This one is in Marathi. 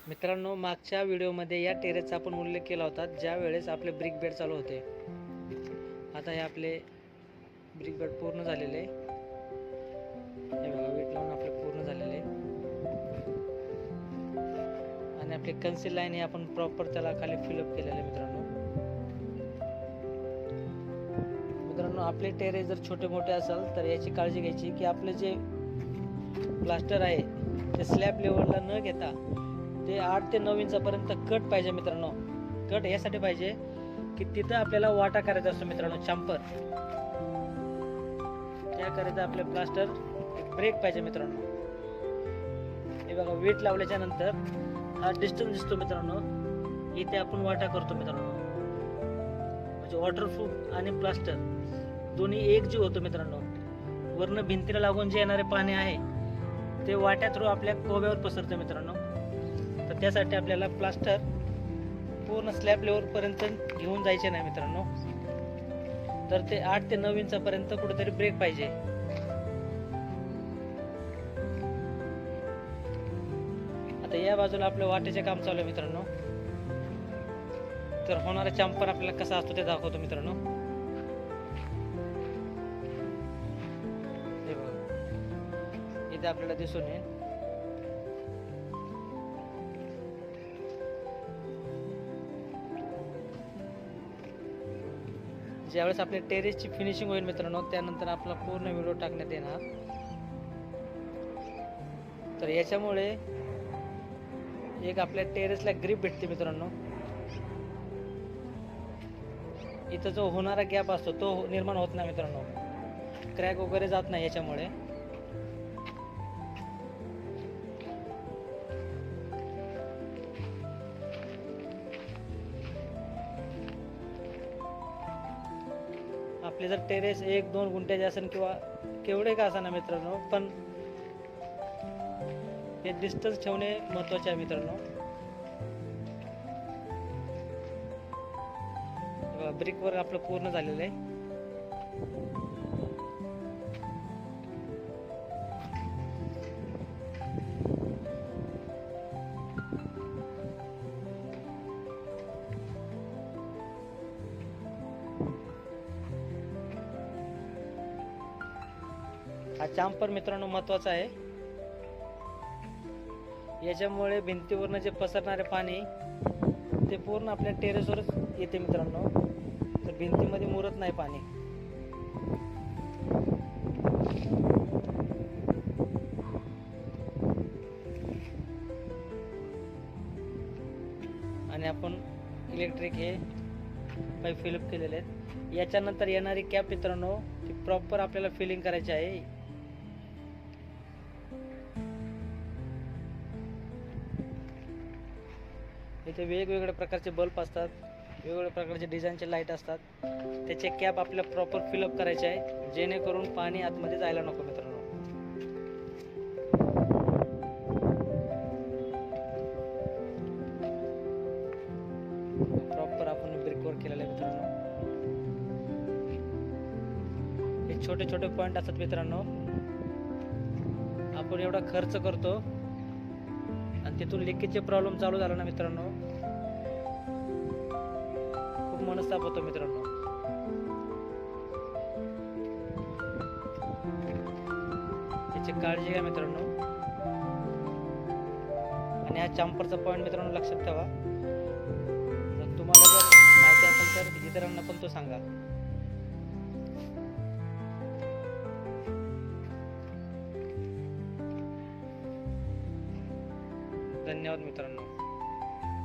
मित्रांनो, मागच्या व्हिडिओमध्ये या टेरेसचा आपण उल्लेख केला होता ज्या वेळेस आपले ब्रिक बेड चालू होते. आता हे आपले ब्रिक बेड पूर्ण झालेले, हे बघा वेट लावून आपले पूर्ण झालेले आणि आपले कन्सील लाईन हे आपण प्रॉपर त्याला खाली फिलअप केलेले. मित्रांनो आपले टेरेस जर छोटे मोठे असेल तर याची काळजी घ्यायची की आपले जे प्लास्टर आहे ते स्लॅब लेवलला न घेता ते 8 ते 9 इंचापर्यंत कट पाहिजे. मित्रांनो कट यासाठी पाहिजे की तिथं आपल्याला वाटा करायचा असतो. मित्रांनो चांपर त्याकरिता आपले प्लास्टर ब्रेक पाहिजे. मित्रांनो हे बघा वेट लावल्याच्या नंतर हा डिस्टन्स दिसतो. मित्रांनो इथे आपण वाटा करतो. मित्रांनो म्हणजे वॉटरप्रूफ आणि प्लास्टर दोन्ही एक जीव होतो. मित्रांनो वरनं भिंतीला लागून जे येणारे पाणी आहे ते वाट्या थ्रू आपल्या कोब्यावर पसरतं. मित्रांनो तर त्यासाठी आपल्याला प्लास्टर पूर्ण स्लॅब लेवल पर्यंत घेऊन जायचे नाही. मित्रांनो तर ते 8 ते 9 इंचापर्यंत कुठेतरी ब्रेक पाहिजे. आता या बाजूला आपल्या वाटेचे काम चालू आहे. मित्रांनो तर होणारा चांपर आपल्याला कसा असतो ते दाखवतो. मित्रांनो हे बघा इथे आपल्याला दिसून येईल ज्यावेळेस आपल्या टेरेसची फिनिशिंग होईल. मित्रांनो त्यानंतर आपला पूर्ण व्हिडिओ टाकण्यात येणार. तर याच्यामुळे एक आपल्या टेरेसला ग्रिप भेटते. मित्रांनो इथं जो होणारा गॅप असतो तो निर्माण होत नाही. मित्रांनो क्रॅक वगैरे जात नाही याच्यामुळे. आपले जर टेरेस 1-2 गुंठ्याचे असेल किंवा केवढे का असा ना मित्रांनो, पण हे डिस्टन्स ठेवणे महत्त्वाचे आहे. मित्रांनो ब्रिक वर्क आपलं पूर्ण झालेलं आहे. हा चांपर मित्रांनो महत्वाचा आहे. याच्यामुळे भिंतीवरनं जे पसरणारे पाणी ते पूर्ण आपल्या टेरेसवरच येते. मित्रांनो तर भिंतीमध्ये मुरत नाही पाणी. आणि आपण इलेक्ट्रिक हे पाईप फिलअप केलेले आहेत. याच्यानंतर येणारी कॅप मित्रांनो ती प्रॉपर आपल्याला फिलिंग करायची आहे. इथे वेगवेगळ्या प्रकारचे बल्ब असतात, वेगवेगळ्या प्रकारचे डिझाईनचे लाईट असतात. त्याचे कॅप आपल्याला प्रॉपर फिलअप करायचे आहे जेणेकरून पाणी आतमध्ये जायला नको. मित्रांनो प्रॉपर आपण ब्रिक वर्क केलेलं आहे. मित्रांनो हे छोटे छोटे पॉइंट असतात. मित्रांनो आपण एवढा खर्च करतो आणि तिथून लिकेजचे प्रॉब्लेम चालू झाला ना मित्रांनो खूप मनस्ताप होतो. मित्रांनो त्याची काळजी घ्या. मित्रांनो आणि हा चांपरचा पॉइंट मित्रांनो लक्षात ठेवा. जर तुम्हाला जर माहिती असेल तर इतरांना पण तो सांगा. धन्यवाद मित्रांनो.